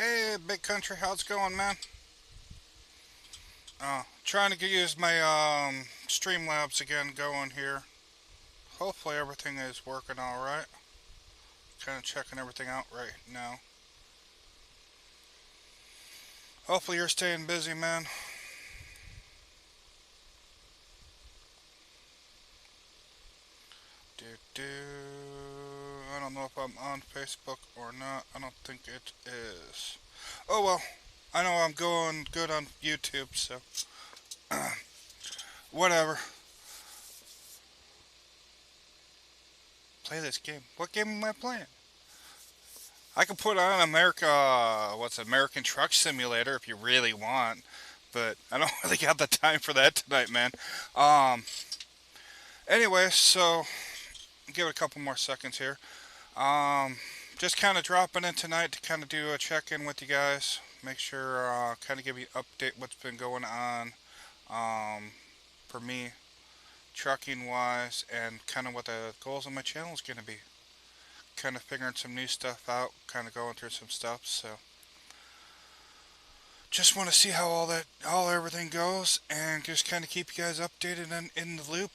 Hey, Big Country, how's it going, man? Trying to use my Streamlabs again going here. Hopefully everything is working all right. Kind of checking everything out right now. Hopefully you're staying busy, man. Do do. I don't know if I'm on Facebook or not. I don't think it is. Oh well. I know I'm going good on YouTube, so whatever. Play this game. What game am I playing? I can put on what's it, American Truck Simulator if you really want, but I don't really got the time for that tonight, man. Um, anyway, so give it a couple more seconds here. Um, just kind of dropping in tonight to kind of do a check-in with you guys, make sure, kind of give you an update what's been going on, um, for me, trucking wise, and kind of what the goals of my channel is going to be. Kind of figuring some new stuff out, kind of going through some stuff. So just want to see how all everything goes, and just kind of keep you guys updated and in the loop.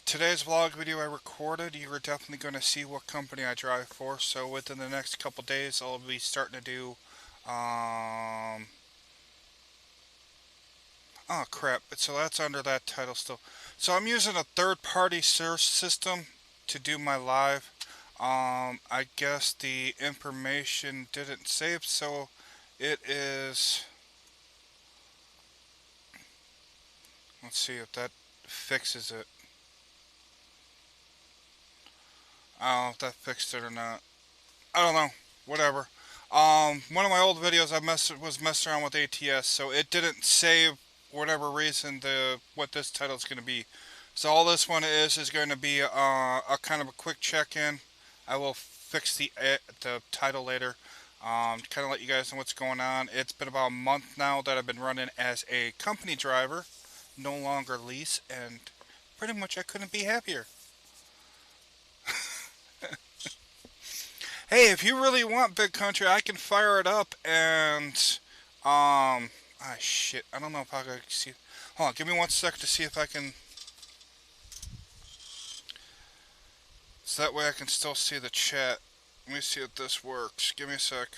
Today's vlog video I recorded, you are definitely going to see what company I drive for. So within the next couple days, I'll be starting to do. Oh crap! So that's under that title still. So I'm using a third-party search system to do my live. I guess the information didn't save, so it is. Let's see if that fixes it. I don't know if that fixed it or not. I don't know. Whatever. One of my old videos was messing around with ATS, so it didn't save whatever reason what this title is going to be. So all this one is going to be a kind of a quick check-in. I will fix the title later. To kind of let you guys know what's going on. It's been about a month now that I've been running as a company driver, no longer lease, and pretty much I couldn't be happier. Hey, if you really want Big Country, I can fire it up and shit. I don't know if I can see. Hold on, give me 1 second to see if I can. So that way I can still see the chat. Let me see if this works. Give me a sec.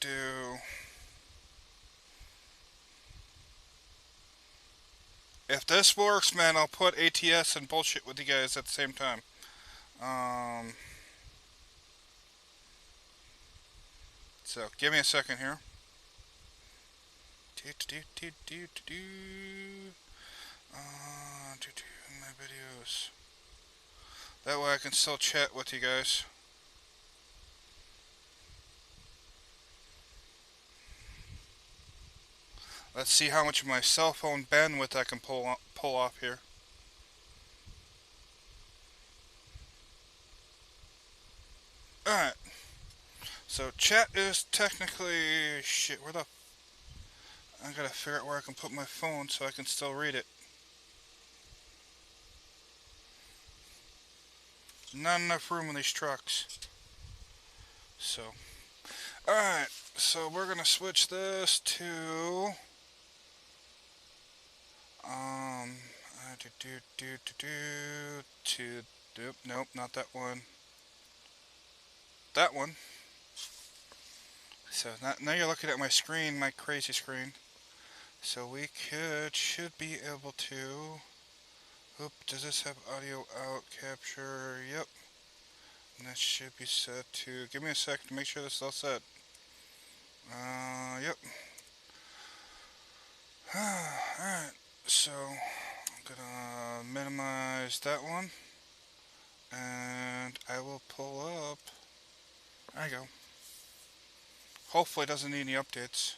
Do. If this works, man, I'll put ATS and bullshit with you guys at the same time. So give me a second here. My videos. That way I can still chat with you guys. Let's see how much of my cell phone bandwidth I can pull off here. Alright. So chat is technically shit. Where the I gotta figure out where I can put my phone so I can still read it. Not enough room in these trucks. So, alright. So we're gonna switch this to nope, not that one. That one. So now you're looking at my screen, my crazy screen. So we should be able to. Oop, does this have audio out capture? Yep. And that should be set to. Give me a sec to make sure this is all set. Yep. Alright, so I'm gonna minimize that one. And I will pull up. There you go. Hopefully it doesn't need any updates.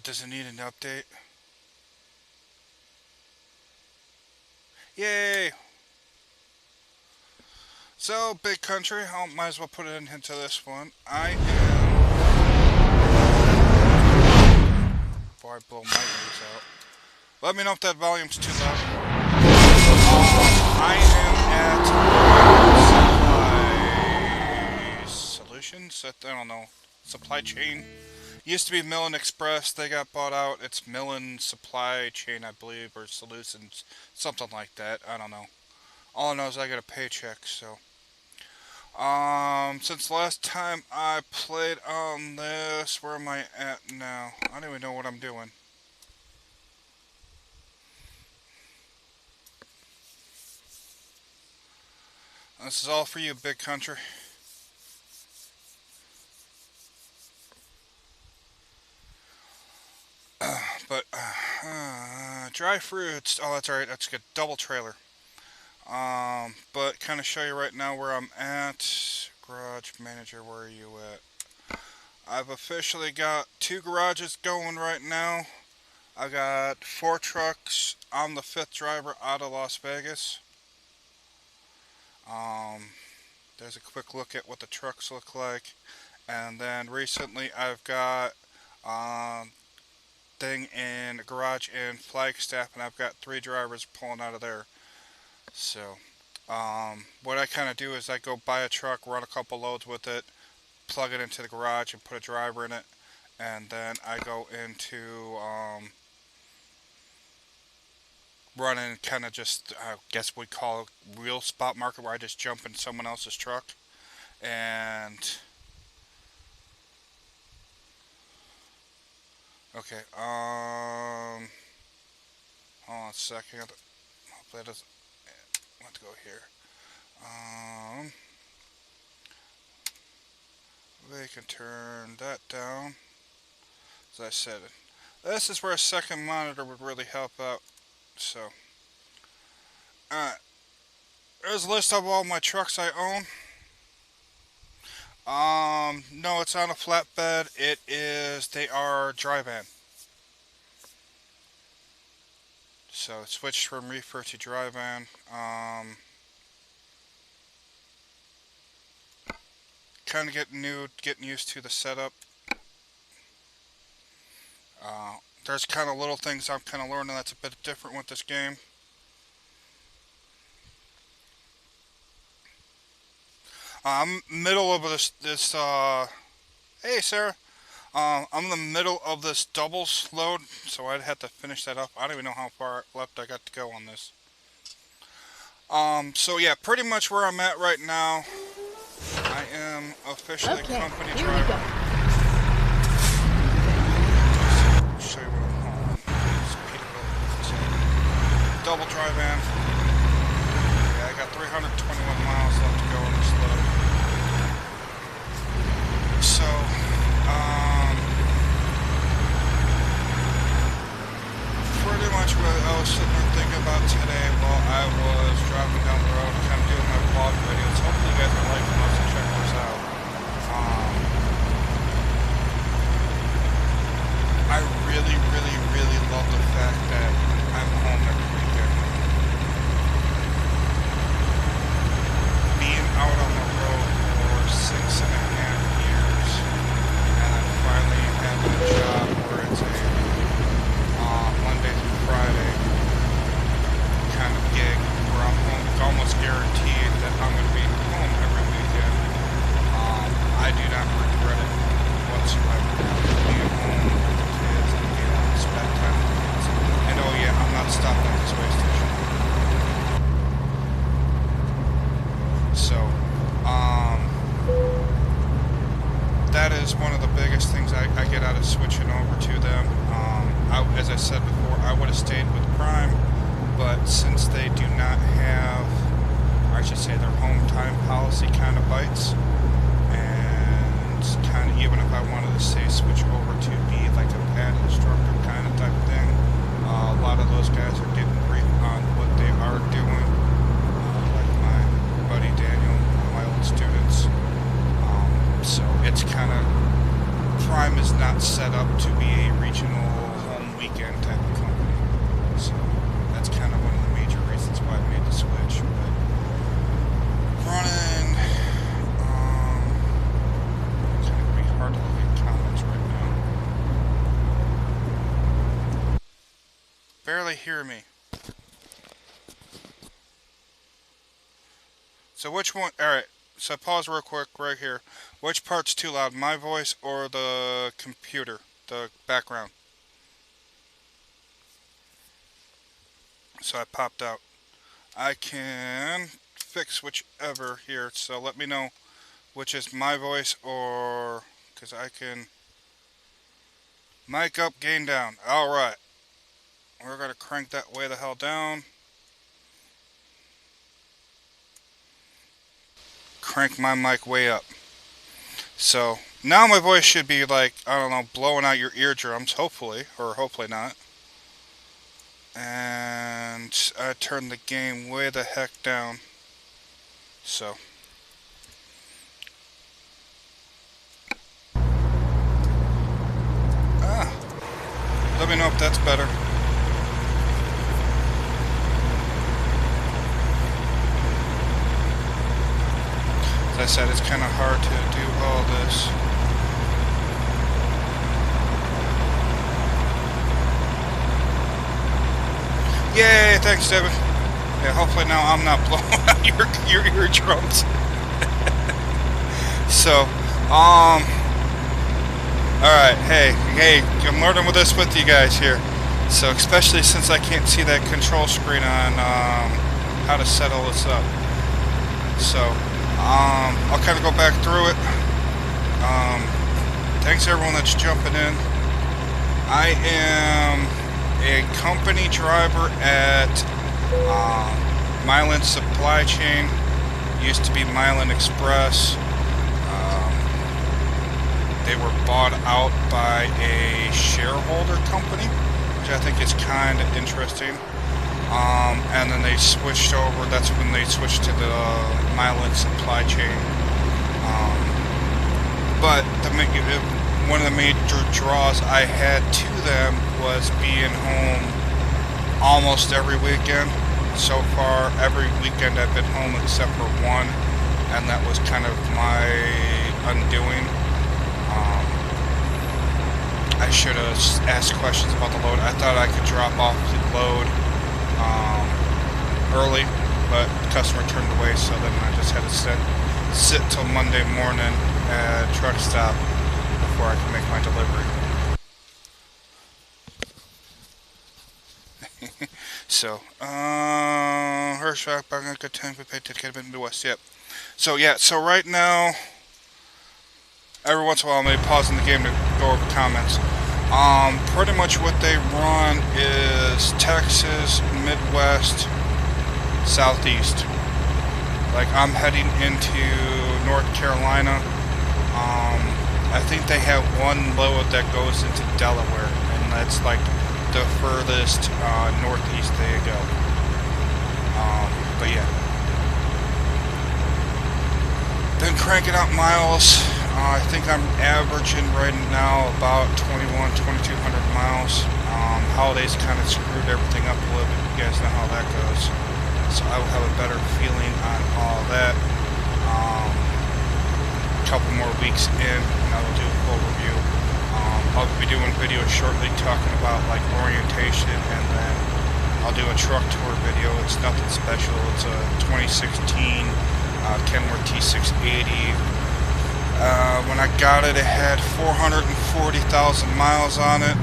Does it need an update? Yay! So, Big Country, I might as well put it into this one. I am... before I blow my ears out. Let me know if that volume's too loud. I am at Supply Solutions. I don't know. Supply Chain. Used to be Millen Express. They got bought out. It's Millen Supply Chain, I believe, or Solutions, something like that. I don't know. All I know is I got a paycheck. So, since last time I played on this, where am I at now? I don't even know what I'm doing. This is all for you, big country. But dry fruits. Oh, that's alright. That's good. Double trailer. But kind of show you right now where I'm at. Garage manager, where are you at? I've officially got 2 garages going right now. I got 4 trucks. I'm the 5th driver out of Las Vegas. There's a quick look at what the trucks look like. And then recently I've got thing in a garage in Flagstaff, and I've got 3 drivers pulling out of there. So what I kind of do is I go buy a truck, run a couple loads with it, plug it into the garage and put a driver in it, and then I go into running kind of just, I guess we call it real spot market, where I just jump in someone else's truck. And okay, hold on a second. Hopefully it doesn't want to go here. We can turn that down. As I said, this is where a second monitor would really help out. So, alright. There's a list of all my trucks I own. No, it's on a flatbed. They are dry van. So it switched from reefer to dry van. Kind of getting used to the setup. There's kind of little things I'm kind of learning that's a bit different with this game. I'm middle of this hey Sarah. I'm in the middle of this doubles load, so I'd have to finish that up. I don't even know how far left I got to go on this. So yeah, pretty much where I'm at right now. I am officially company driver. Show you what I'm hauling. Double dry van. Yeah, I got 321 miles left to go on this load. So, pretty much what I was sitting there thinking about today while I was driving down the road, kind of doing my vlog videos. Hopefully you guys are liking those and check those out. I really, really, really love the fact that I'm home every weekend. Being out on the road for 6.5 years, and then finally having a job where it's a Monday through Friday kind of gig, where I'm home, almost guaranteed that I'm going to be home every weekend. I do not regret it whatsoever. Being home with the kids and being able to spend time with the kids. And oh yeah, I'm not stopping at this way station. So, that is one of the biggest things I get out of switching over to them. As I said before, I would have stayed with Prime, but since they do not have, or I should say their home time policy kind of bites, and they hear me? So which one? Alright, so pause real quick right here. Which part's too loud? My voice or the computer? The background? So I popped out. I can fix whichever here, so let me know which is my voice or... because I can... mic up, gain down. Alright. We're going to crank that way the hell down. Crank my mic way up. So, now my voice should be like, I don't know, blowing out your eardrums, hopefully. Or hopefully not. And I turned the gain way the heck down. So. Let me know if that's better. As I said, it's kind of hard to do all this. Yay, thanks, David. Yeah, hopefully now I'm not blowing out your eardrums. So, alright, hey, I'm learning with this with you guys here. So, especially since I can't see that control screen on how to set all this up. So, I'll kind of go back through it. Thanks everyone that's jumping in. I am a company driver at Mylan Supply Chain. Used to be Mylan Express. They were bought out by a shareholder company, which I think is kind of interesting. And then they switched over. That's when they switched to the Mylan Supply Chain. But one of the major draws I had to them was being home almost every weekend. So far, every weekend I've been home except for one, and that was kind of my undoing. I should have asked questions about the load. I thought I could drop off the load early, but the customer turned away, so then I just had to sit till Monday morning at a truck stop before I could make my delivery. So, Hirschbach, back on good time, we paid to get a bit Midwest, yep. So, yeah, so right now, every once in a while, I'm maybe pausing the game to go over comments. Pretty much what they run is Texas, Midwest, Southeast. Like, I'm heading into North Carolina. I think they have one load that goes into Delaware, and that's like the furthest northeast they go. But yeah. Then cranking out miles. I think I'm averaging right now about 2,200 miles. Holidays kind of screwed everything up a little bit. You guys know how that goes. So I will have a better feeling on all that. A couple more weeks in, and I will do a full review. I'll be doing videos shortly talking about like orientation, and then I'll do a truck tour video. It's nothing special. It's a 2016 Kenworth T680. When I got it, it had 440,000 miles on it.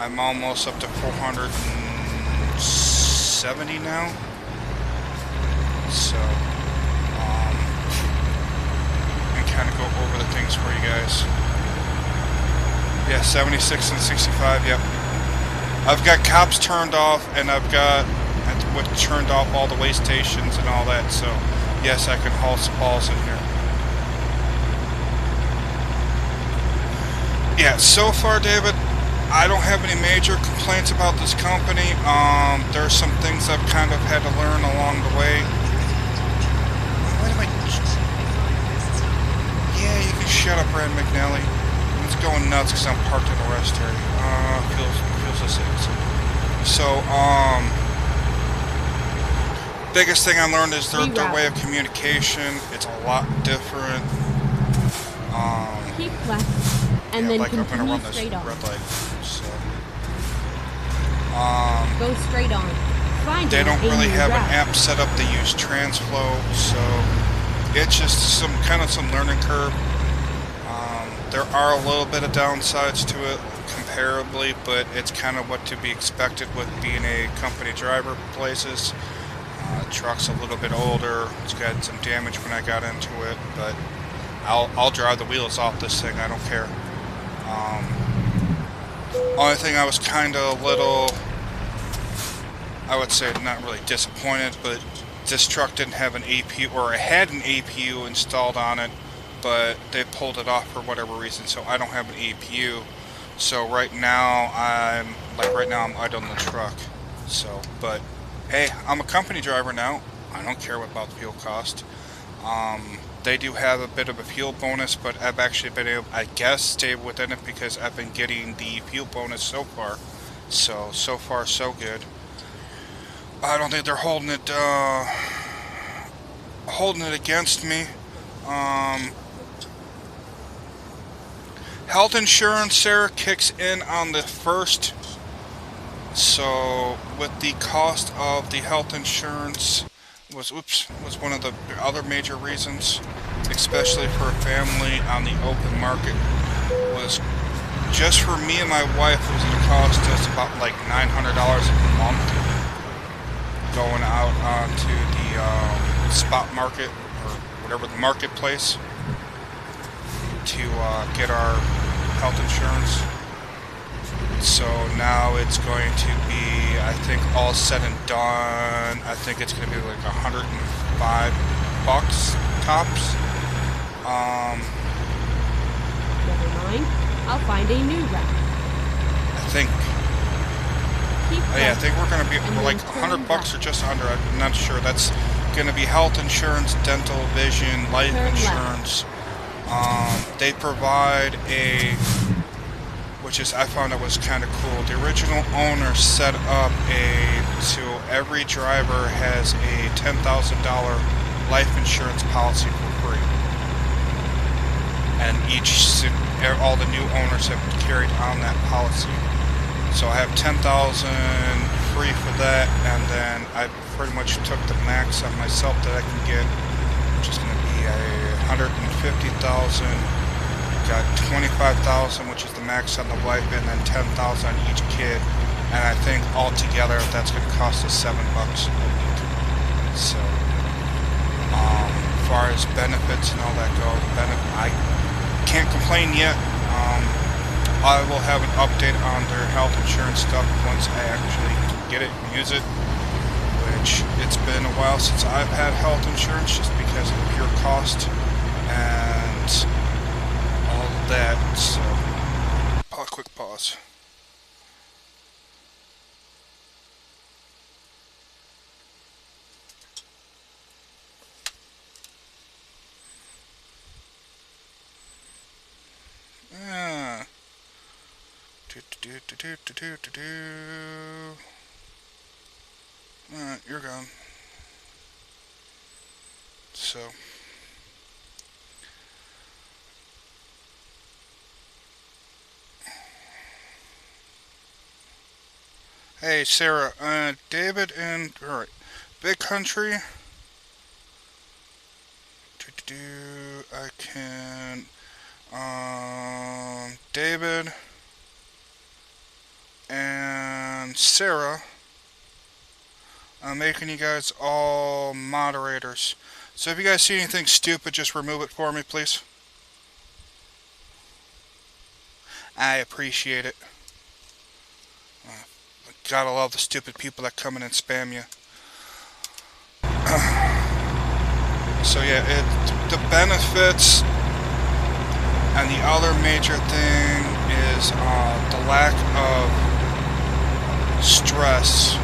I'm almost up to 470 now. So, and kind of go over the things for you guys. Yeah, 76 and 65, yep. I've got cops turned off, and I've got turned off all the way stations and all that, so yes, I can haul some balls in here. Yeah, so far, David, I don't have any major complaints about this company. There's some things I've kind of had to learn along the way. Wait a minute. Yeah, you can shut up, Brad McNally. It's going nuts because I'm parked in a rest area. Feels the same. So, biggest thing I learned is their way of communication. It's a lot different. Keep left, and yeah, then like I'm gonna continue run this straight on. red light. So, Go straight on. They Finding don't a really new have an route. app set up. They use TransFlow, so it's just some learning curve. There are a little bit of downsides to it comparably, but it's kind of what to be expected with being a company driver places. Truck's a little bit older. It's got some damage when I got into it, but I'll drive the wheels off this thing. I don't care. Only thing I was kind of a little, I would say not really disappointed, but this truck didn't have an APU, or it had an APU installed on it, but they pulled it off for whatever reason, so I don't have an APU. So right now I'm idling the truck. So, but hey, I'm a company driver now. I don't care about the fuel cost. They do have a bit of a fuel bonus, but I've actually been able, I guess, stay within it because I've been getting the fuel bonus so far. So far so good. I don't think they're holding it against me. Um, Health insurance, Sarah, kicks in on the 1st. So with the cost of the health insurance was one of the other major reasons, especially for a family on the open market, was just for me and my wife it was going to cost us about like $900 a month going out onto the spot market or whatever the marketplace to get our health insurance. So now it's going to be, I think, all said and done, I think it's going to be like $105 tops. Never mind. I'll find a new route. I think, Keep yeah, I left think we're going to be and we're then like turn $100 or left. just under. I'm not sure. That's going to be health insurance, dental, vision, life Turn left. insurance. They provide a, which is I found it was kind of cool. The original owner set up so every driver has a $10,000 life insurance policy for free, and all the new owners have carried on that policy. So I have 10,000 free for that, and then I pretty much took the max on myself that I can get, which is going to be 150,000. Got 25,000, which is the max on the wife, and then 10,000 on each kid. And I think altogether that's going to cost us $7 a week. So, as far as benefits and all that go, I can't complain yet. I will have an update on their health insurance stuff once I actually get it and use it. Which it's been a while since I've had health insurance, just because of the pure cost and all of that. So, a quick pause. Ah. Alright, you're gone. So, hey Sarah, David and alright, Big Country. I can, David and Sarah. I'm making you guys all moderators. So if you guys see anything stupid, just remove it for me, please. I appreciate it. Gotta love the stupid people that come in and spam you. So yeah, the benefits and the other major thing is the lack of stress.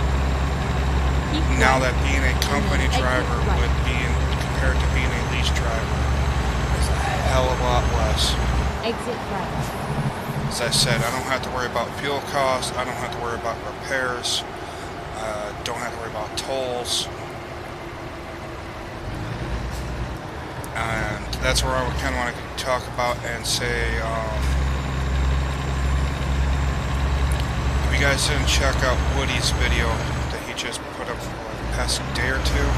Now that being a company driver with being compared to being a lease driver is a hell of a lot less. Exit right. As I said, I don't have to worry about fuel costs. I don't have to worry about repairs. Don't have to worry about tolls. And that's where I would kind of want to talk about and say, you guys didn't check out Woody's video that he just put up for the past day or two,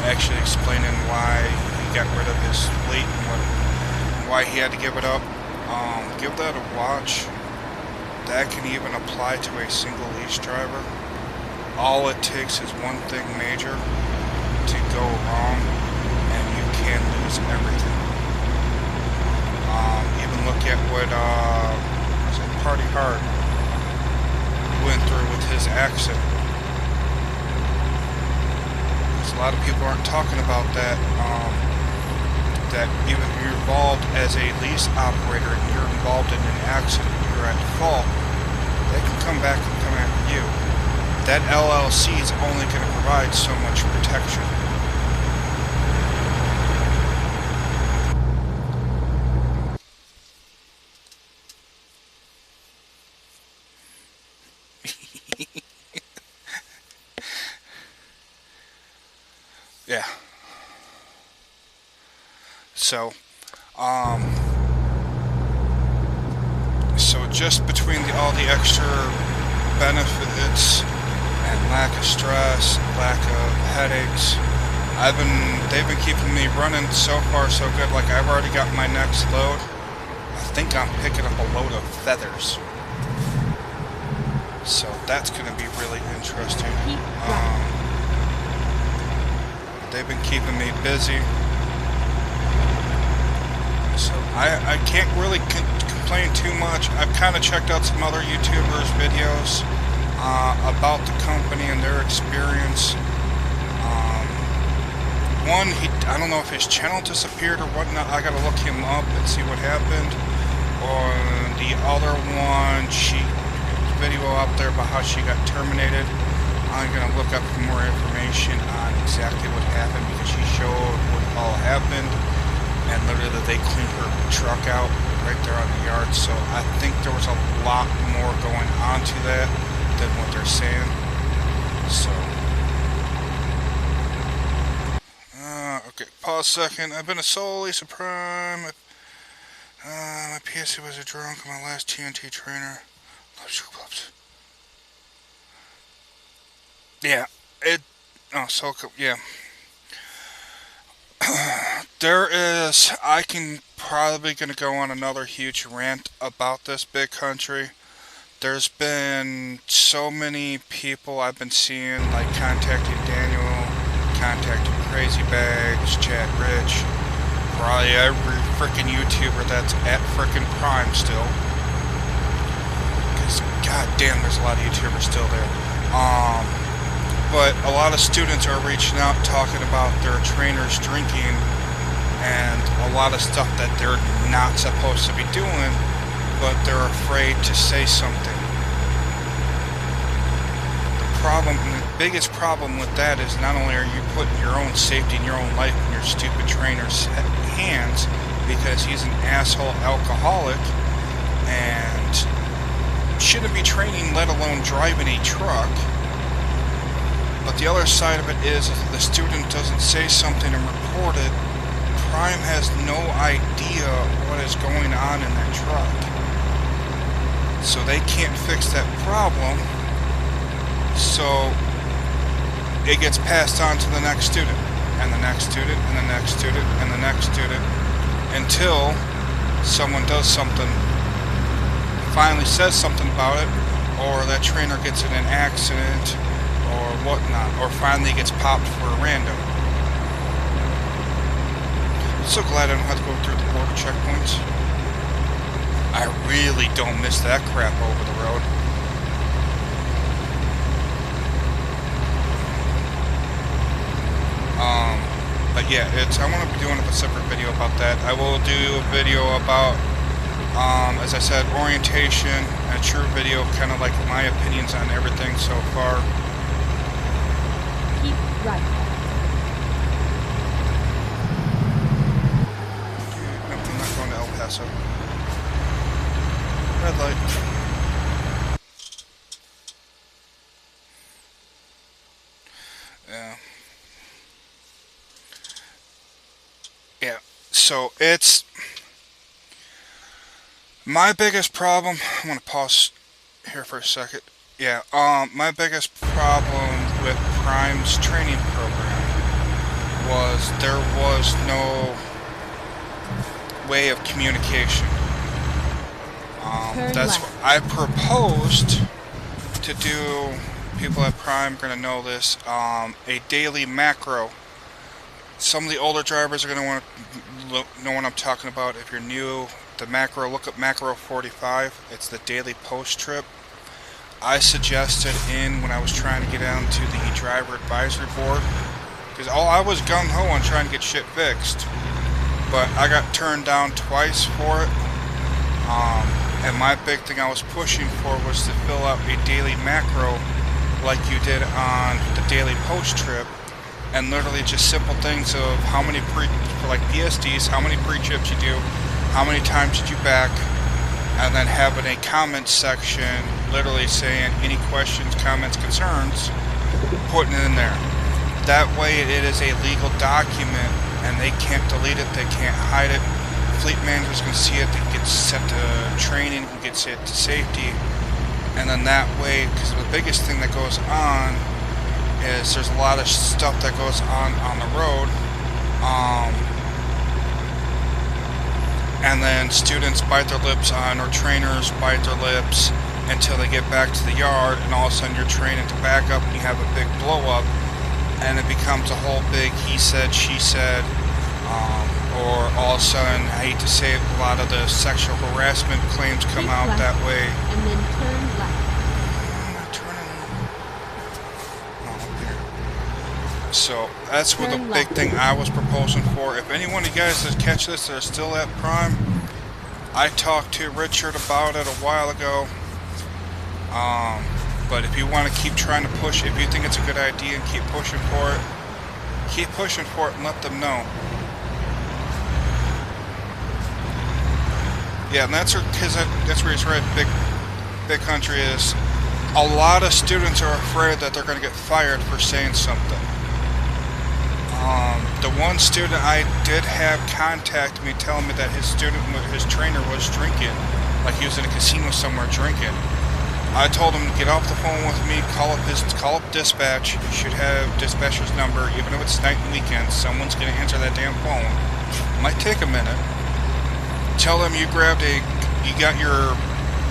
actually explaining why he got rid of his fleet and why he had to give it up, give that a watch. That can even apply to a single lease driver. All it takes is one thing major to go wrong, and you can lose everything. Even look at what Party Hard went through with his accident. Because a lot of people aren't talking about that. That even if you're involved as a lease operator and you're involved in an accident, you're at fault, they can come back and come after you. That LLC is only going to provide so much protection. Yeah. So, just between all the extra benefits and lack of stress, lack of headaches, they've been keeping me running so far so good. Like, I've already got my next load. I think I'm picking up a load of feathers. So that's going to be really interesting. They've been keeping me busy. So I can't really complain too much. I've kind of checked out some other YouTubers' videos about the company and their experience. One, I don't know if his channel disappeared or whatnot. I gotta look him up and see what happened. Or the other one, video out there about how she got terminated. I'm gonna look up more information on exactly what happened, because she showed what all happened, and literally they cleaned her truck out right there on the yard. So I think there was a lot more going on to that than what they're saying. So okay, pause a second. I've been a Soul Lisa Prime. My PSC was a drunk. My last TNT trainer. Yeah, yeah. I can probably gonna go on another huge rant about this big country. There's been so many people I've been seeing, like contacting Daniel, contacting Crazy Bags, Chad Rich, probably every freaking YouTuber that's at freaking Prime still. Because god damn, there's a lot of YouTubers still there. But a lot of students are reaching out talking about their trainers drinking and a lot of stuff that they're not supposed to be doing, but they're afraid to say something. The biggest problem with that is not only are you putting your own safety and your own life in your stupid trainer's hands, because he's an asshole alcoholic and shouldn't be training, let alone driving a truck. But the other side of it is, if the student doesn't say something and report it, Prime has no idea what is going on in that truck. So they can't fix that problem. So it gets passed on to the next student, and the next student, and the next student, and the next student, until someone does something, finally says something about it, or that trainer gets in an accident, or whatnot, or finally gets popped for a random. I'm so glad I don't have to go through the border checkpoints. I really don't miss that crap over the road. But yeah, I want to be doing a separate video about that. I will do a video about, as I said, orientation, a true video, kind of like my opinions on everything so far. Keep right. Nope, I'm not going to El Paso. Red light. Yeah. Yeah. So it's my biggest problem. I'm going to pause here for a second. Yeah, my biggest problem with Prime's training program was there was no way of communication. Turn That's what left. I proposed to do. People at Prime are going to know this. A daily macro. Some of the older drivers are going to want to know what I'm talking about. If you're new, the macro, look up Macro 45. It's the daily post trip. I suggested in when I was trying to get onto the driver advisory board because I was gung ho on trying to get shit fixed, but I got turned down twice for it. And my big thing I was pushing for was to fill out a daily macro like you did on the daily post trip, and literally just simple things of how many for like PSDs, how many pre-trips you do, how many times did you back, and then having a comment section literally saying any questions, comments, concerns, putting it in there. That way it is a legal document and they can't delete it, they can't hide it. Fleet managers can see it, they get set to training, can get set to safety, and then that way, because the biggest thing that goes on is there's a lot of stuff that goes on the road, and then students bite their lips on, or trainers bite their lips until they get back to the yard, and all of a sudden you're training to back up and you have a big blow up, and it becomes a whole big he said, she said, or all of a sudden, I hate to say it, a lot of the sexual harassment claims come Keep out left, that way. and then turn left. I'm not turning. Oh, here. So that's what the Turn big left. thing I was proposing for. If any one of you guys that catch this that are still at Prime, I talked to Richard about it a while ago. But if you want to keep trying to push, if you think it's a good idea and keep pushing for it and let them know. Yeah, and that's where it's right. Big country is. A lot of students are afraid that they're going to get fired for saying something. The one student I did have contact me telling me that his trainer was drinking, like he was in a casino somewhere drinking. I told him to get off the phone with me, call up dispatch. You should have dispatcher's number, even if it's night and weekend. Someone's going to answer that damn phone. It might take a minute. Tell them you got your,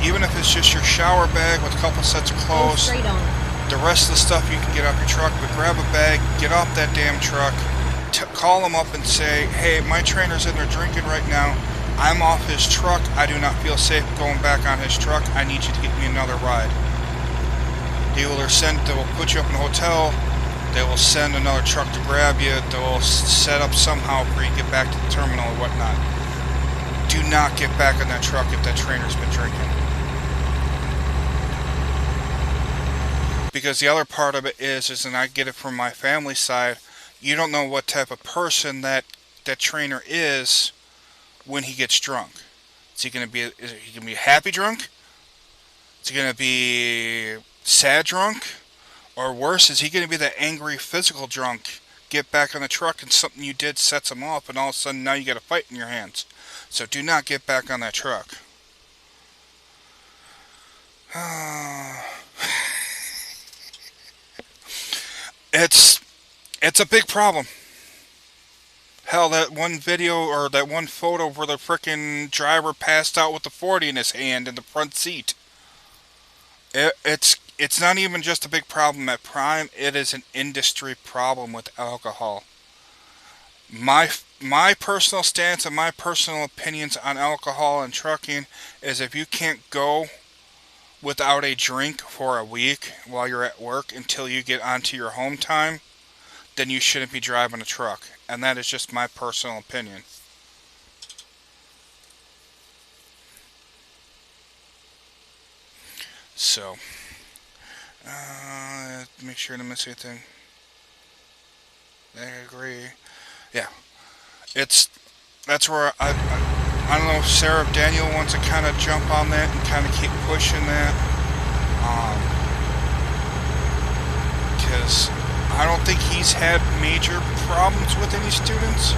even if it's just your shower bag with a couple sets of Go clothes. straight on. The rest of the stuff you can get off your truck, but grab a bag, get off that damn truck, call them up and say, hey, my trainer's in there drinking right now. I'm off his truck. I do not feel safe going back on his truck. I need you to get me another ride. They will put you up in a hotel. They will send another truck to grab you. They will set up somehow for you to get back to the terminal or whatnot. Do not get back on that truck if that trainer's been drinking. Because the other part of it is, and I get it from my family side, you don't know what type of person that trainer is when he gets drunk. Is he going to be a happy drunk? Is he going to be sad drunk? Or worse, is he going to be that angry physical drunk? Get back on the truck and something you did sets him off, and all of a sudden now you got a fight in your hands. So do not get back on that truck. It's a big problem. Hell, that one video or that one photo where the frickin' driver passed out with the 40 in his hand in the front seat. It's not even just a big problem at Prime. It is an industry problem with alcohol. My personal stance and my personal opinions on alcohol and trucking is if you can't go without a drink for a week while you're at work until you get onto your home time, then you shouldn't be driving a truck. And that is just my personal opinion. So, make sure to miss anything. I agree. Yeah. That's where I don't know if Sarah Daniel wants to kind of jump on that and kind of keep pushing that. Because I don't think he's had major problems with any students.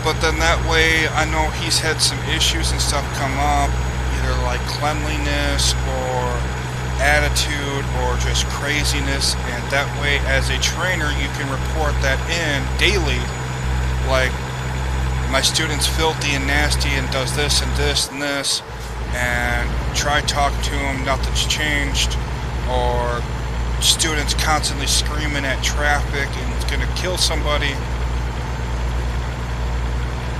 But then that way, I know he's had some issues and stuff come up, either like cleanliness or attitude or just craziness, and that way as a trainer you can report that in daily, like my student's filthy and nasty and does this and this and this, and try talking to him, nothing's changed, or students constantly screaming at traffic and it's gonna kill somebody,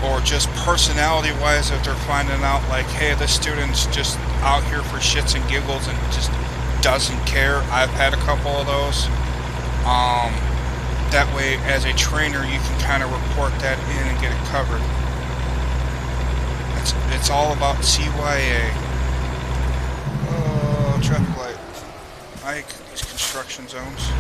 or just personality wise if they're finding out like, hey, this student's just out here for shits and giggles and just doesn't care. I've had a couple of those. That way as a trainer you can kind of report that in and get it covered. It's all about CYA. Oh, traffic light. I hate these construction zones.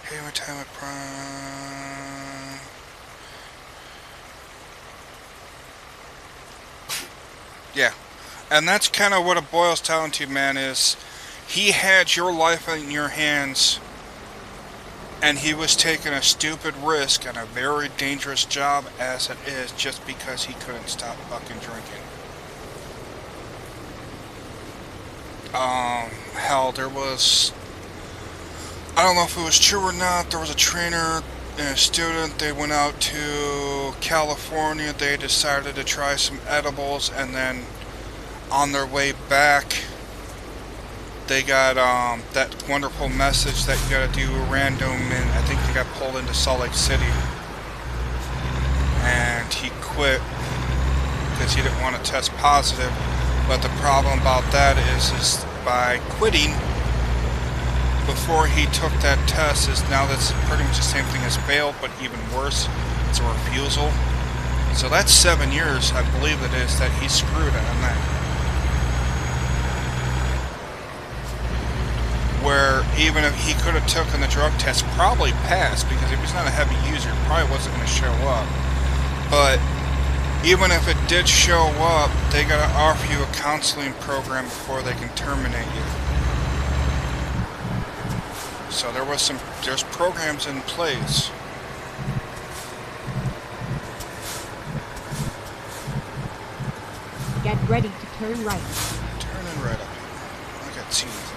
Hey, my time at Prime. Yeah. And that's kind of what it boils down to, man, is he had your life in your hands and he was taking a stupid risk and a very dangerous job as it is just because he couldn't stop fucking drinking. Hell, there was, I don't know if it was true or not, there was a trainer and a student, they went out to California, they decided to try some edibles, and then on their way back they got that wonderful message that you gotta do a random, and I think they got pulled into Salt Lake City, and he quit because he didn't want to test positive. But the problem about that is by quitting before he took that test, is now that's pretty much the same thing as failed, but even worse, it's a refusal. So that's 7 years, I believe it is, that he screwed on that. Where even if he could have taken the drug test, probably passed, because if he's not a heavy user, it probably wasn't going to show up. But even if it did show up, they got to offer you a counseling program before they can terminate you. So there's programs in place. Get ready to turn right. Turning right up. I got teeth.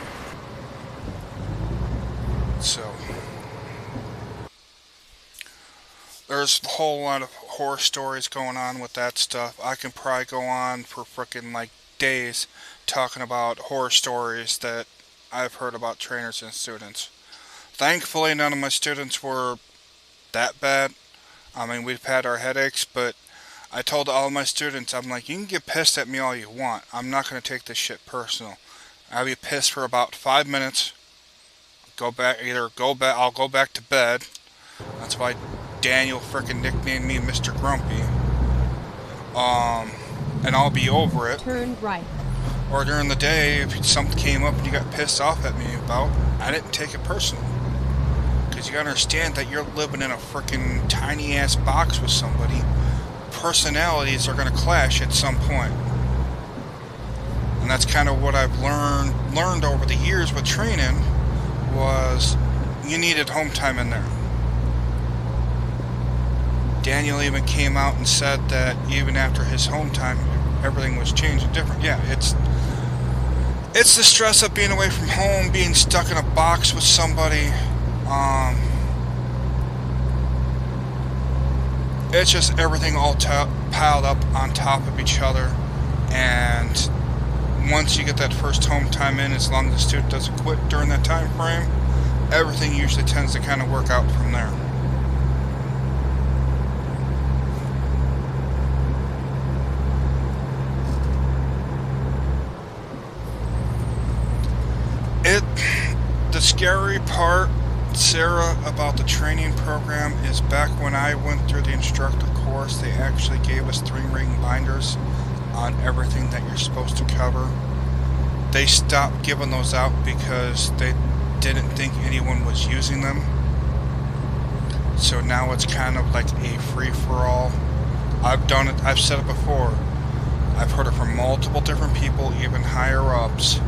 So there's a whole lot of horror stories going on with that stuff. I can probably go on for frickin' like days talking about horror stories that I've heard about trainers and students. Thankfully, none of my students were that bad. I mean, we've had our headaches, but I told all of my students, I'm like, you can get pissed at me all you want. I'm not going to take this shit personal. I'll be pissed for about 5 minutes. I'll go back to bed. That's why Daniel frickin' nicknamed me Mr. Grumpy. And I'll be over it. Turn right. Or during the day, if something came up and you got pissed off at me about, I didn't take it personal. Because you gotta understand that you're living in a frickin' tiny ass box with somebody. Personalities are gonna clash at some point. And that's kind of what I've learned over the years with training, was you needed home time in there. Daniel even came out and said that even after his home time, everything was changed and different. Yeah, it's the stress of being away from home, being stuck in a box with somebody. It's just everything all piled up on top of each other. And once you get that first home time in, as long as the student doesn't quit during that time frame, everything usually tends to kind of work out from there. The scary part, Sarah, about the training program is back when I went through the instructor course, they actually gave us 3-ring binders on everything that you're supposed to cover. They stopped giving those out because they didn't think anyone was using them. So now it's kind of like a free-for-all. I've done it, I've said it before. I've heard it from multiple different people, even higher ups,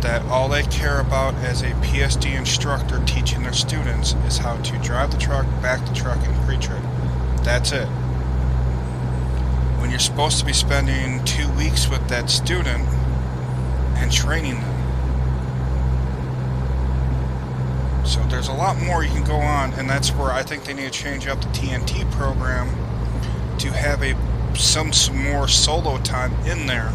that all they care about as a PSD instructor teaching their students is how to drive the truck, back the truck, and pre-trip. That's it. When you're supposed to be spending 2 weeks with that student and training them. So there's a lot more you can go on, and that's where I think they need to change up the TNT program to have some more solo time in there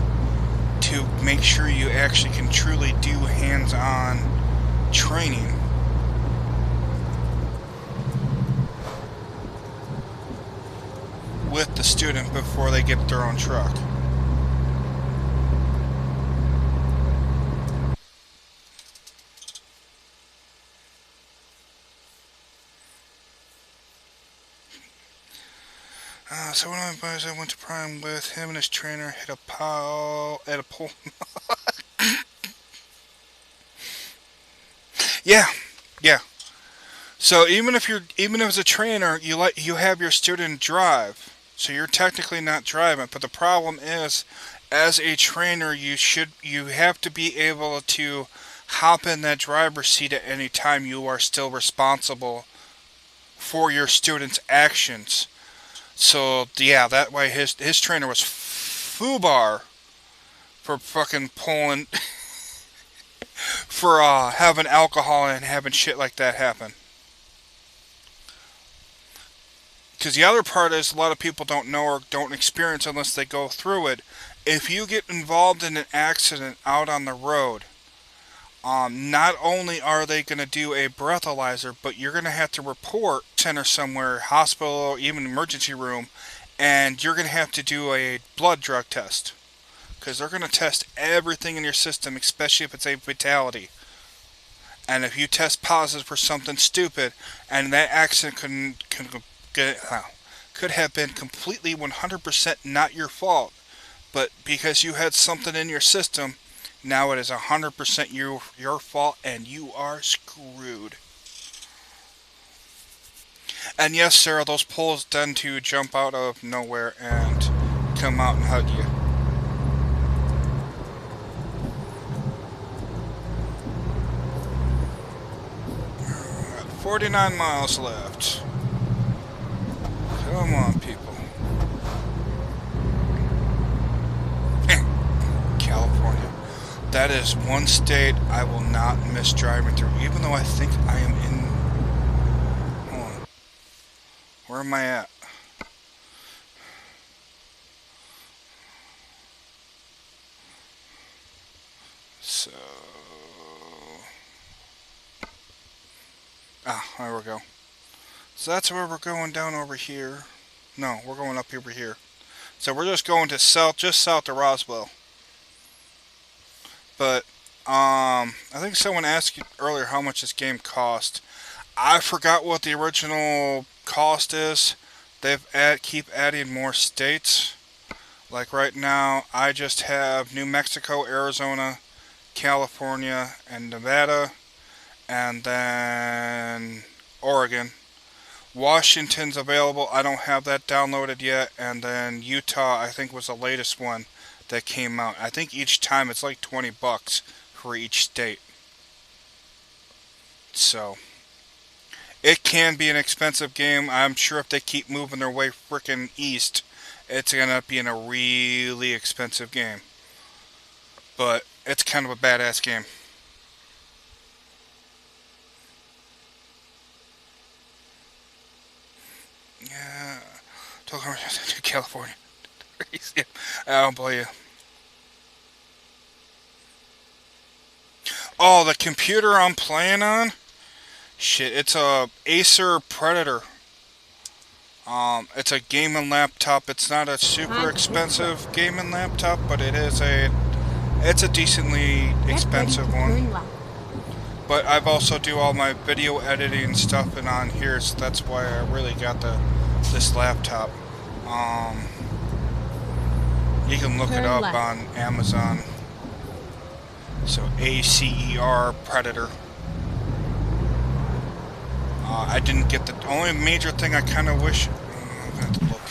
to make sure you actually can truly do hands-on training. With the student before they get their own truck. So one of my buddies I went to Prime with, him and his trainer hit a pole at a pole. Yeah. So even if it's a trainer, you have your student drive. So you're technically not driving, but the problem is, as a trainer, you have to be able to hop in that driver's seat at any time. You are still responsible for your student's actions. So yeah, that way his trainer was foobar for fucking pulling for having alcohol and having shit like that happen. Because the other part is a lot of people don't know or don't experience unless they go through it. If you get involved in an accident out on the road, not only are they going to do a breathalyzer, but you're going to have to report center somewhere, hospital, even emergency room, and you're going to have to do a blood drug test. Because they're going to test everything in your system, especially if it's a fatality. And if you test positive for something stupid, and that accident could have been completely 100% not your fault, but because you had something in your system, now it is 100% your fault, and you are screwed. And yes, Sarah, those poles tend to jump out of nowhere and come out and hug you. 49 miles left. Come on, people. California. That is one state I will not miss driving through, even though I think I am in... Hold on. Where am I at? So... there we go. So that's where we're going down over here. No, we're going up over here. So we're just going to just south of Roswell. But, I think someone asked you earlier how much this game cost. I forgot what the original cost is. They've keep adding more states. Like right now, I just have New Mexico, Arizona, California, and Nevada. And then Oregon. Washington's available. I don't have that downloaded yet. And then Utah, I think, was the latest one that came out. I think each time it's like $20 for each state. So it can be an expensive game. I'm sure if they keep moving their way frickin' east, it's gonna be in a really expensive game. But it's kind of a badass game. Yeah, to California. I don't believe you. Oh, the computer I'm playing on? Shit, it's a Acer Predator. It's a gaming laptop. It's not a super expensive gaming laptop, but it's a decently expensive one. But I've also do all my video editing stuff and on here, so that's why I really got this laptop. You can look it up on Amazon. So ACER Predator. I didn't get the only major thing I kind of wish. I'm gonna have to look.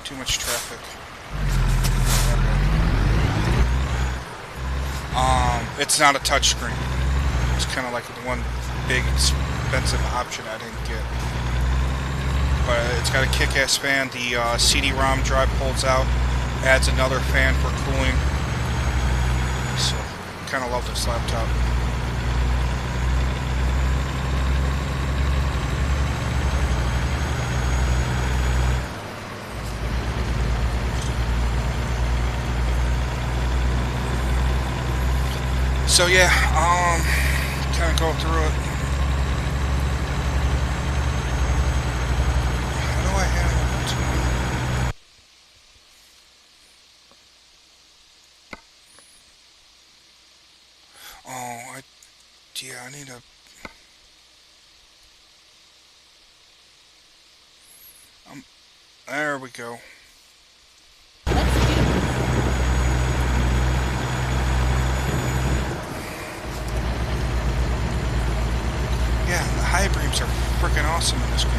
Too much traffic. It's not a touchscreen. It's kind of like the one big expensive option I didn't get. But it's got a kick-ass fan. The CD-ROM drive pulls out, adds another fan for cooling. So, kind of love this laptop. So yeah, kind of go through it. How do I have it? Yeah, I need a. There we go. Let's do this. Yeah, the high beams are freaking awesome in this game.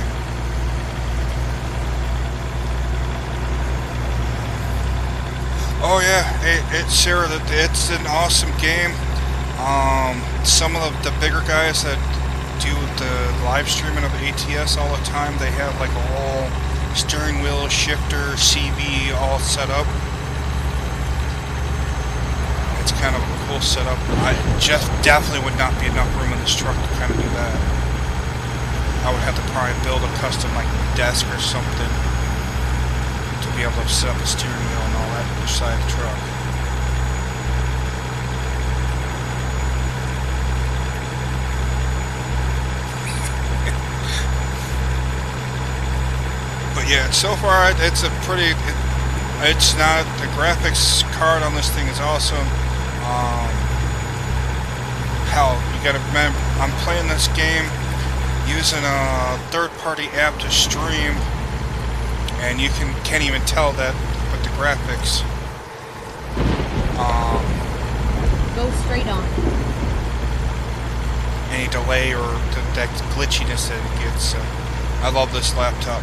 Oh yeah, it's Sarah. It's an awesome game. Some of the bigger guys that do the live streaming of ATS all the time, they have like a whole steering wheel, shifter, CV all set up. It's kind of a cool setup. I just definitely would not be enough room in this truck to kind of do that. I would have to probably build a custom like desk or something to be able to set up a steering wheel and all that inside the truck. But yeah, so far it's a pretty. It's not the graphics card on this thing is awesome. Hell, you gotta remember, I'm playing this game using a third-party app to stream, and you can't even tell that with the graphics. Go straight on. Any delay or that glitchiness that it gets. So I love this laptop.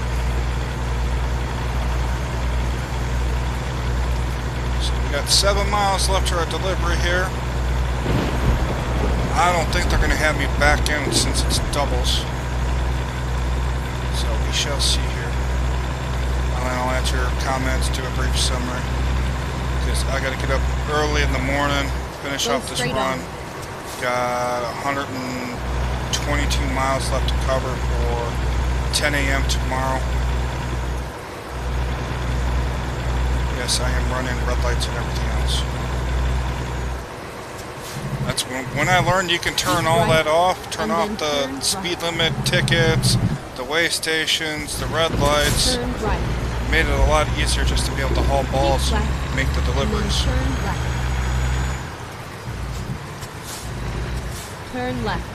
So we got 7 miles left to our delivery here. I don't think they're going to have me back in since it's doubles. So we shall see here. And then I'll answer your comments, do a brief summary. Because I got to get up early in the morning, finish off this run. Got 122 miles left to cover for 10 a.m. tomorrow. Yes, I am running red lights and everything else. That's when I learned you can turn all that off. Turn off the speed limit tickets, the way stations, the red lights. Turn right. Made it a lot easier just to be able to haul balls and make the deliveries. Turn left. Turn left.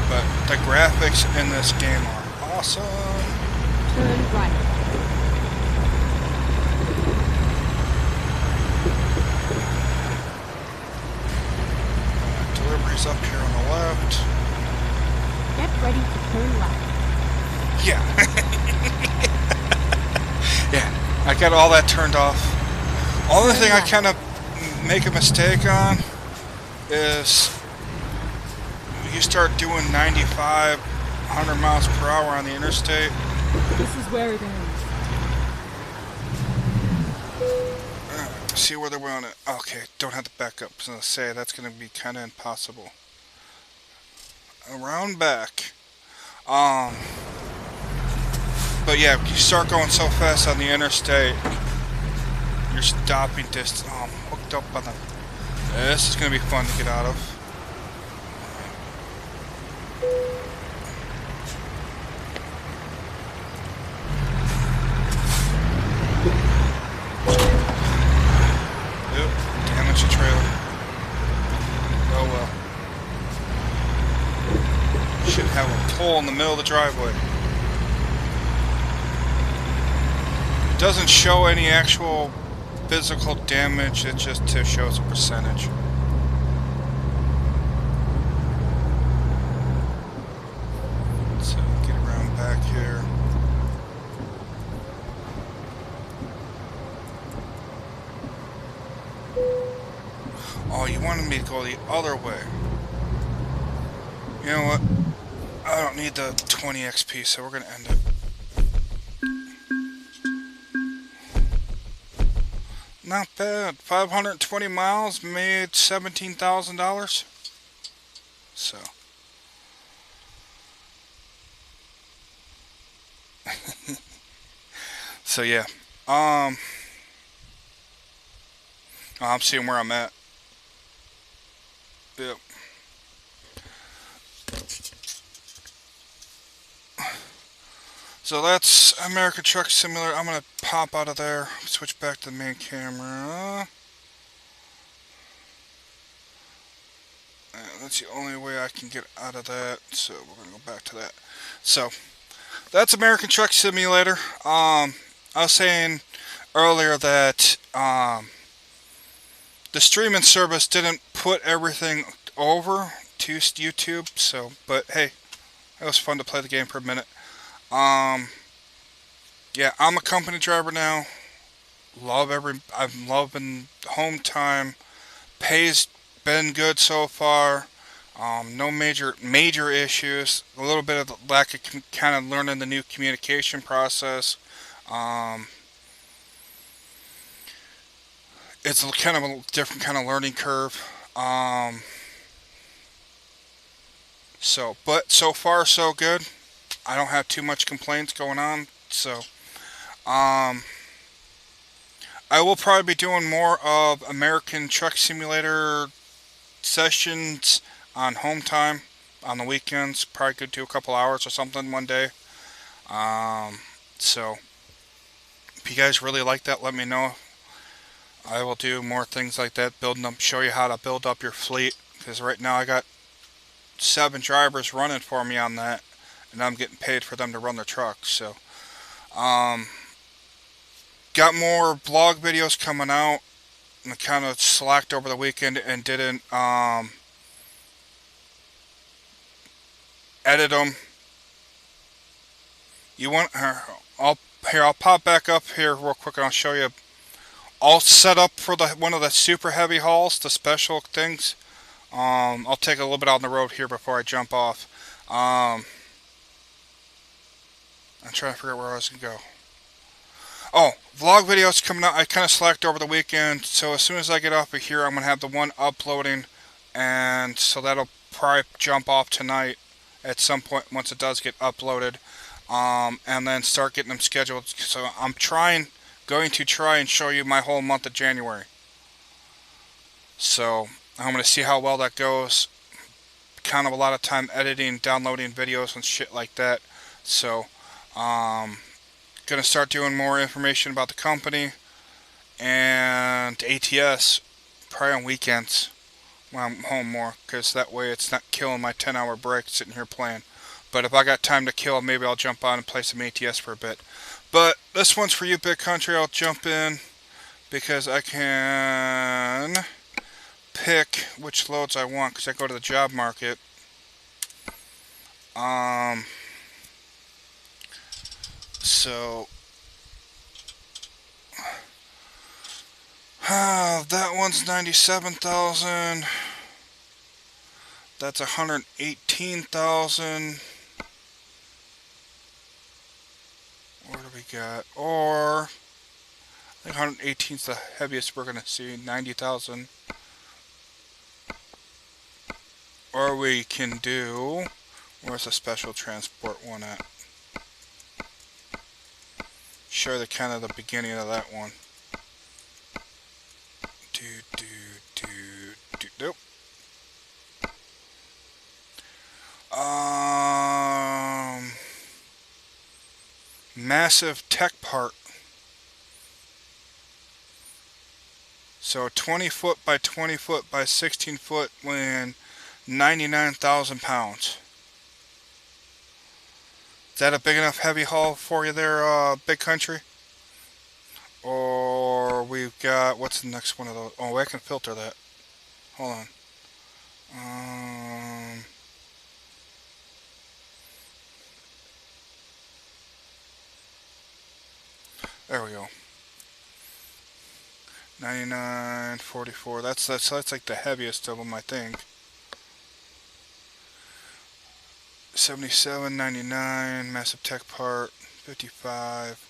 But the graphics in this game are awesome. Turn right. Deliveries up here on the left. Get ready to turn left. Yeah. Yeah, I got all that turned off. Only thing I kind of make a mistake on is you start doing 95, 100 miles per hour on the interstate. This is where it ends. See where they're on it. Okay, don't have to back up. I was going to say, that's going to be kind of impossible. Around back. But yeah, you start going so fast on the interstate, your stopping distance. Oh, I'm hooked up on the. This is going to be fun to get out of. Yep, damage the trailer. Oh well. Should have a pole in the middle of the driveway. Doesn't show any actual physical damage, it just shows a percentage. So get around back here. Oh, you wanted me to go the other way. You know what? I don't need the 20 XP, so we're gonna end it. Not bad. 520 miles made $17,000. So, so yeah. Um, I'm seeing where I'm at. Yep. So that's American Truck Simulator. I'm gonna pop out of there, switch back to the main camera. That's the only way I can get out of that. So we're gonna go back to that. So that's American Truck Simulator. I was saying earlier that the streaming service didn't put everything over to YouTube. So, but hey, it was fun to play the game for a minute. Um, yeah, I'm a company driver now. I'm loving home time. Pay's been good so far. No major issues. A little bit of the lack of kind of learning the new communication process. Um, it's kind of a different kind of learning curve. Um, but so far so good. I don't have too much complaints going on. So, um, I will probably be doing more of American Truck Simulator sessions on home time on the weekends. Probably could do a couple hours or something one day. Um, so if you guys really like that, let me know. I will do more things like that, building them, show you how to build up your fleet. Because right now I got 7 drivers running for me on that, and I'm getting paid for them to run their trucks. So, um, got more vlog videos coming out. I kind of slacked over the weekend and didn't edit them. You want? I'll pop back up here real quick and I'll show you. All set up for the one of the super heavy hauls, the special things. I'll take a little bit out on the road here before I jump off. I'm trying to figure out where I was gonna go. Oh, vlog videos coming out. I kind of slacked over the weekend, so as soon as I get off of here, I'm gonna have the one uploading, and so that'll probably jump off tonight at some point once it does get uploaded, and then start getting them scheduled. So going to try and show you my whole month of January. So I'm gonna see how well that goes. Kind of a lot of time editing, downloading videos and shit like that. So, gonna start doing more information about the company and ATS probably on weekends when I'm home more, because that way it's not killing my 10-hour break sitting here playing. But if I got time to kill, maybe I'll jump on and play some ATS for a bit. But this one's for you, Big Country. I'll jump in because I can pick which loads I want because I go to the job market. So that one's 97,000. That's 118,000. What do we got? Or I think 118 is the heaviest we're gonna see. 90,000. Or we can do. Where's the special transport one at? Show the kind of the beginning of that one. Nope. Massive tech part. So 20 foot by 20 foot by 16 foot weighing 99,000 pounds. Is that a big enough heavy haul for you there, Big Country? Or we've got, what's the next one of those? Oh, I can filter that. Hold on. There we go. 99, 44. That's like the heaviest of them, I think. 77, 99, massive tech part, 55.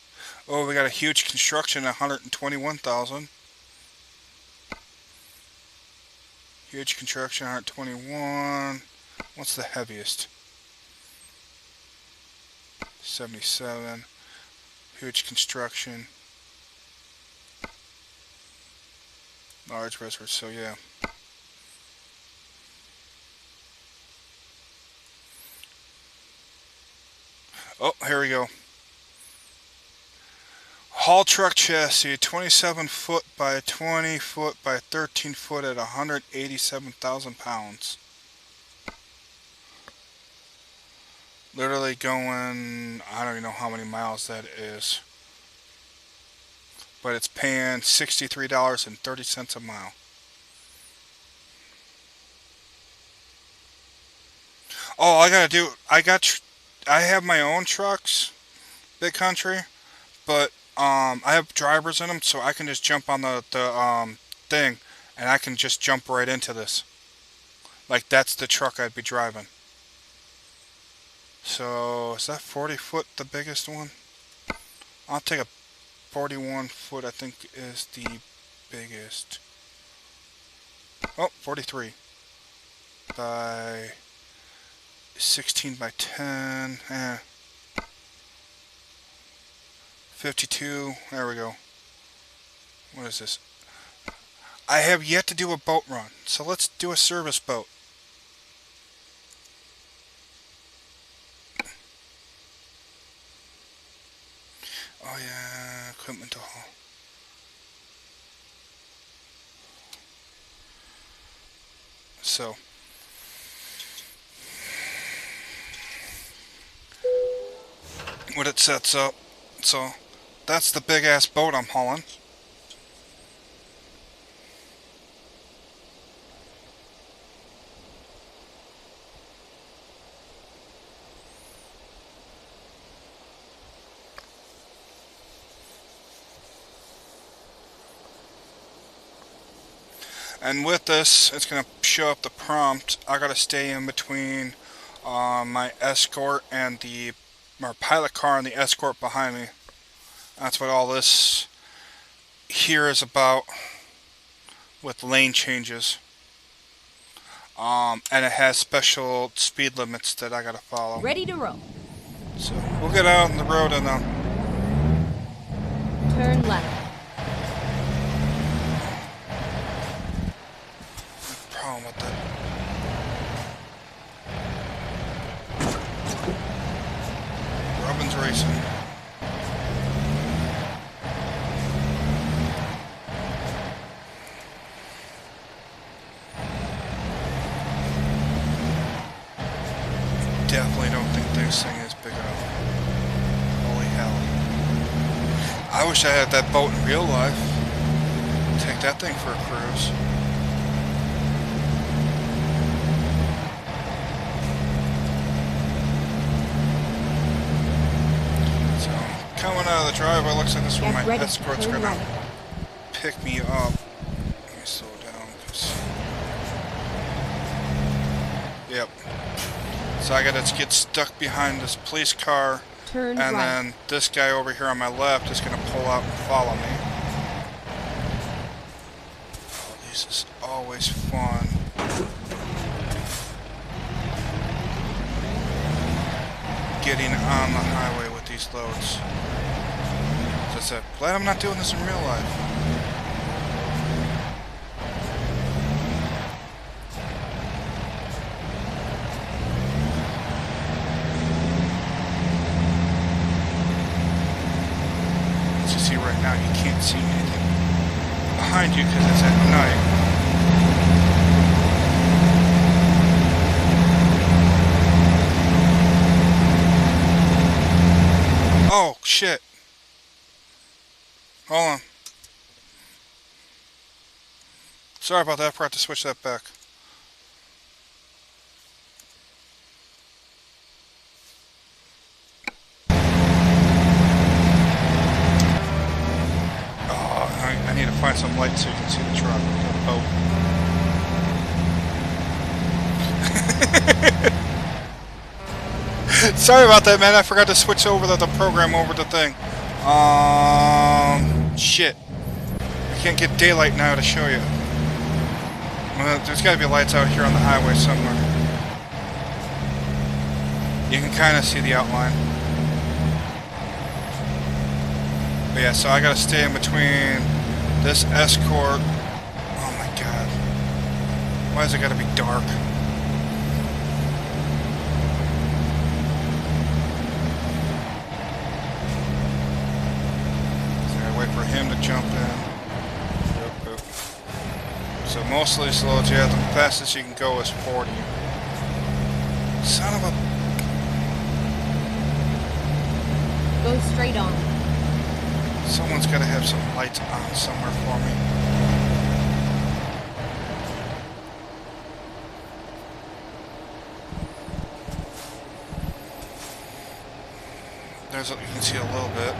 Oh, we got a huge construction, 121,000. Huge construction, 121. What's the heaviest? 77. Huge construction. Large reservoir, so yeah. Oh, here we go. Haul truck chassis, 27 foot by 20 foot by 13 foot at 187,000 pounds. Literally going, I don't even know how many miles that is. But it's paying $63.30 a mile. Oh, I have my own trucks, Big Country, but I have drivers in them, so I can just jump on the thing, and I can just jump right into this. Like, that's the truck I'd be driving. So, is that 40 foot the biggest one? I'll take a 41 foot, I think, is the biggest. Oh, 43 by 16 by 10. 52. There we go. What is this? I have yet to do a boat run, so let's do a service boat. Oh yeah, equipment to haul. So, what it sets up. So, that's the big ass boat I'm hauling. And with this, it's going to show up the prompt. I got to stay in between my Escort and my pilot car and the Escort behind me. That's what all this here is about with lane changes. And it has special speed limits that I got to follow. Ready to roll. So we'll get out on the road and Turn left. problem with that. Robin's racing. Definitely don't think this thing is big enough. Holy hell. I wish I had that boat in real life. Take that thing for a cruise. Coming out of the driveway, looks like this is where my Escort's gonna pick me up. Let me slow down. Yep. So I gotta get stuck behind this police car, Turn and right. then this guy over here on my left is gonna pull out and follow me. Oh, this is always fun. Getting on the highway with these loads. As I said, glad I'm not doing this in real life. As you see right now, you can't see anything behind you because it's at night. Oh, shit. Hold on. Sorry about that, I forgot to switch that back. Oh, I need to find some light so you can see the truck, the boat. Sorry about that, man. I forgot to switch over the program over the thing. Shit. I can't get daylight now to show you. There's got to be lights out here on the highway somewhere. You can kind of see the outline. But yeah, so I got to stay in between this Escort. Oh my god. Why is it got to be dark? Wait for him to jump in. So most of these loads, yeah, the fastest you can go is 40. Son of a... Go straight on. Someone's got to have some lights on somewhere for me. There's, you can see a little bit.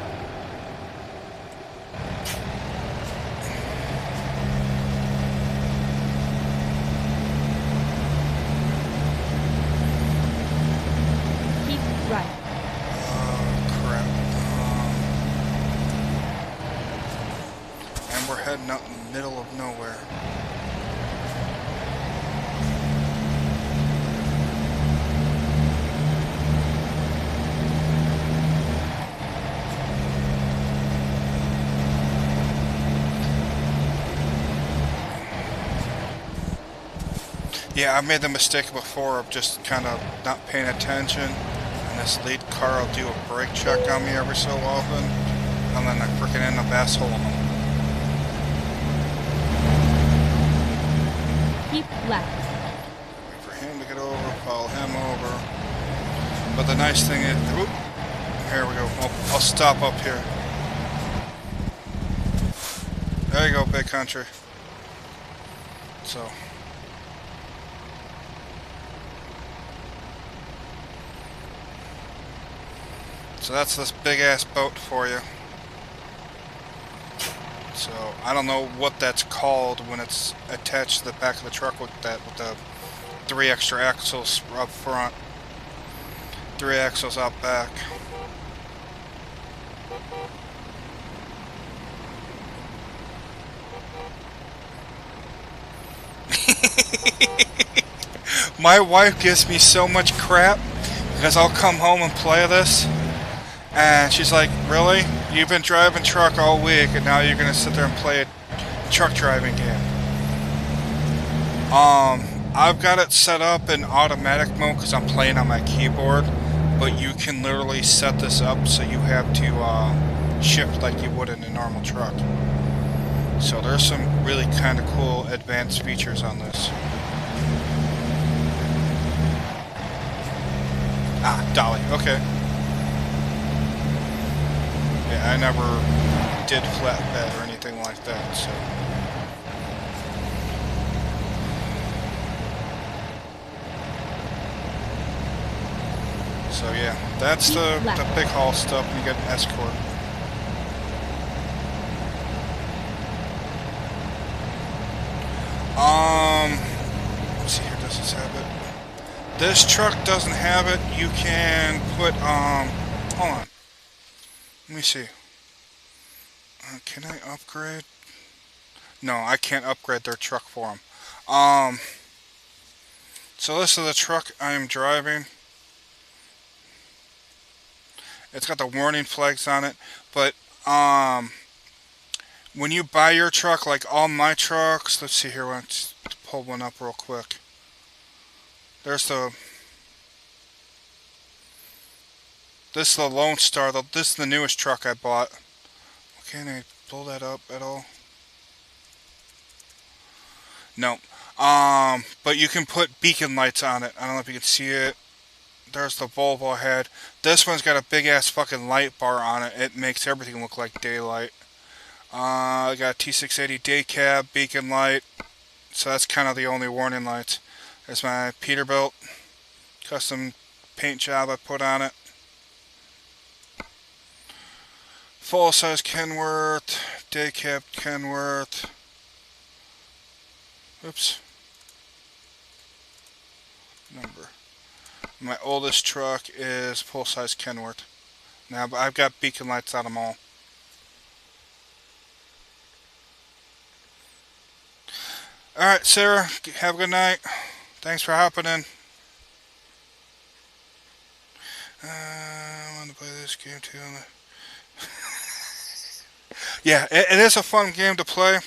Heading out in the middle of nowhere. Yeah, I made the mistake before of just kind of not paying attention, and this lead car will do a brake check on me every so often, and then I freaking end up assholing them. Keep left. Wait for him to get over, follow him over. But the nice thing is, whoop, here we go. I'll stop up here. There you go, big country. So that's this big ass boat for you. So I don't know what that's called when it's attached to the back of the truck with the 3 extra axles up front, 3 axles out back. My wife gives me so much crap because I'll come home and play this, and she's like, "Really? You've been driving truck all week, and now you're gonna sit there and play a truck driving game?" I've got it set up in automatic mode because I'm playing on my keyboard, but you can literally set this up so you have to shift like you would in a normal truck. So there's some really kind of cool advanced features on this. Ah, dolly, okay. Yeah, I never did flatbed or anything like that, so. So yeah, that's the big haul stuff. You get an Escort. Let's see here, does this have it? This truck doesn't have it. You can put, hold on. Let me see. Can I upgrade? No, I can't upgrade their truck for them. So this is the truck I'm driving. It's got the warning flags on it, but, when you buy your truck, like all my trucks, let's see here, let's pull one up real quick. There's this is the Lone Star, this is the newest truck I bought. Can I pull that up at all? No. But you can put beacon lights on it. I don't know if you can see it. There's the Volvo head. This one's got a big ass fucking light bar on it. It makes everything look like daylight. I got a T680 day cab, beacon light. So that's kind of the only warning lights. There's my Peterbilt custom paint job I put on it. Full size Kenworth, Day Cap Kenworth. Oops. Number. My oldest truck is full-size Kenworth. Now, but I've got beacon lights on them all. Alright, Sarah, have a good night. Thanks for hopping in. I want to play this game too. Yeah, it is a fun game to play.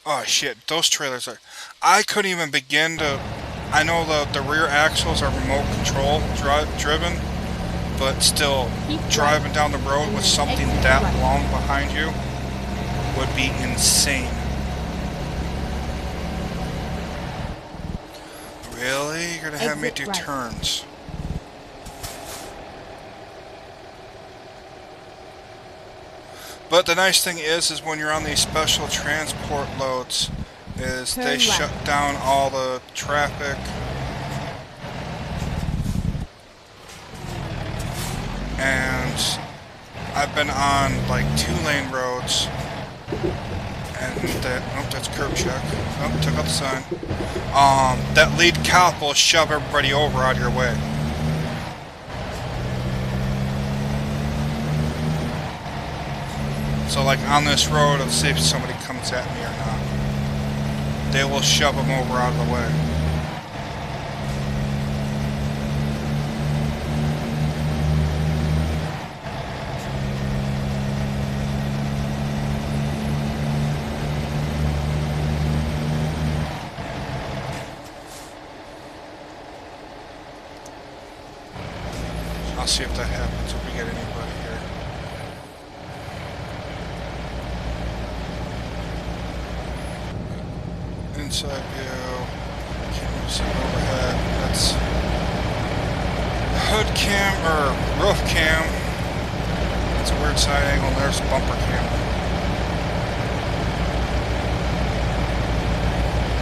Oh shit, those trailers are... I couldn't even begin to... I know the rear axles are remote control driven, but still, driving down the road with something that long behind you would be insane. Really? You're gonna have me do turns. But the nice thing is when you're on these special transport loads, is they shut down all the traffic. And I've been on like 2-lane roads, and that's curb check. Oh, took out the sign. That lead cop will shove everybody over out of your way. So like on this road, let's see if somebody comes at me or not. They will shove them over out of the way. I'll see if that happens if we get anybody here. Inside view. Can't see overhead. That's hood cam or roof cam. That's a weird side angle. There's bumper cam.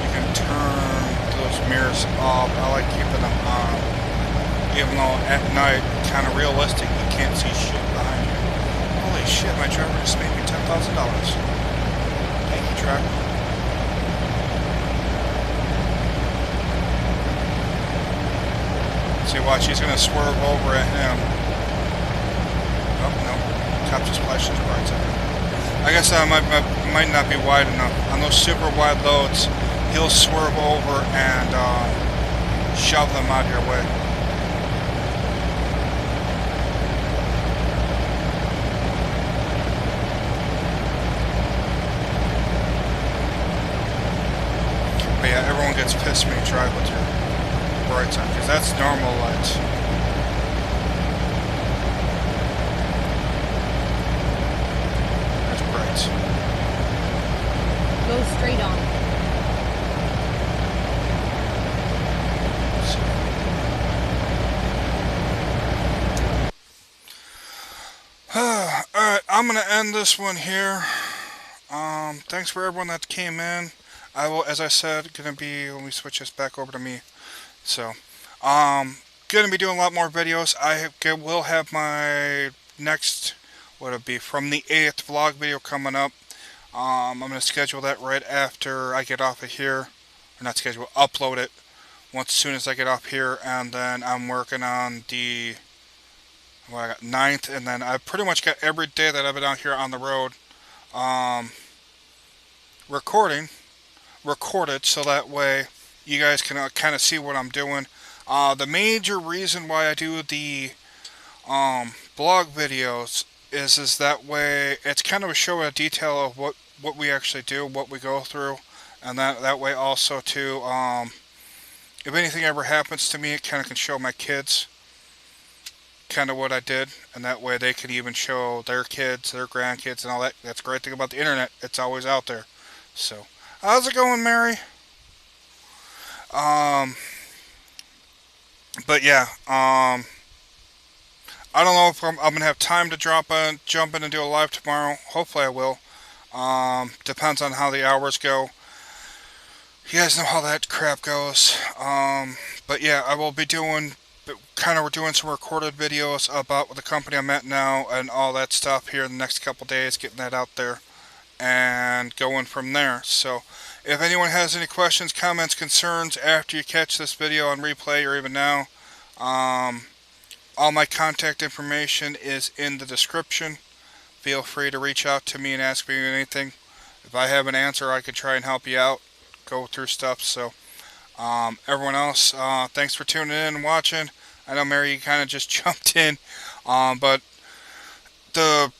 You can turn those mirrors off. I like keeping them on. Even though at night, kind of realistic, you can't see shit behind you. Holy shit, my driver just made me $10,000. Thank you, truck. See, watch, he's gonna swerve over at him. Oh, no. Cop just flashed his brights at him. I guess that might not be wide enough. On those super wide loads, he'll swerve over and shove them out of your way. But yeah, everyone gets pissed when you drive with your brights on, because that's normal lights. That's brights. Go straight on. Alright, I'm going to end this one here. Thanks for everyone that came in. I will, as I said, going to be, let me switch this back over to me. So, going to be doing a lot more videos. I will have my next, what it'll be, from the 8th vlog video coming up. I'm going to schedule that right after I get off of here. Or not schedule, upload it as soon as I get off here. And then I'm working on the, well, I got 9th. And then I've pretty much got every day that I've been out here on the road recorded, so that way you guys can kind of see what I'm doing. The major reason why I do the blog videos is that way it's kind of a show and a detail of what we actually do, what we go through, and that way also too, if anything ever happens to me, it kind of can show my kids kind of what I did, and that way they can even show their kids, their grandkids, and all that. That's the great thing about the internet, it's always out there. So, how's it going, Mary? But yeah, I don't know if I'm gonna have time to jump in and do a live tomorrow. Hopefully I will. Depends on how the hours go. You guys know how that crap goes. But yeah, I will be doing kind of we're doing some recorded videos about the company I'm at now and all that stuff here in the next couple days, getting that out there and going from there. So if anyone has any questions, comments, concerns after you catch this video on replay or even now, all my contact information is in the description. Feel free to reach out to me and ask me anything. If I have an answer, I could try and help you out, go through stuff. So everyone else, thanks for tuning in and watching. I know Mary kind of just jumped in, but the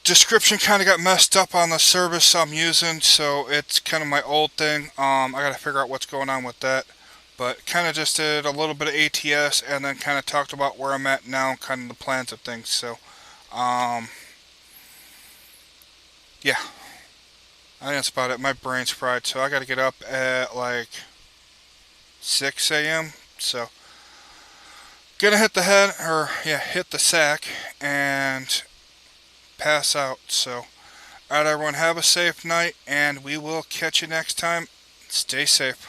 description kind of got messed up on the service I'm using, so it's kind of my old thing. I gotta figure out what's going on with that, but kind of just did a little bit of ATS and then kind of talked about where I'm at now, kind of the plans of things. So yeah, I think that's about it. My brain's fried, so I gotta get up at like 6 a.m. So gonna hit the head, or yeah, hit the sack and pass out. So alright everyone, have a safe night and we will catch you next time. Stay safe.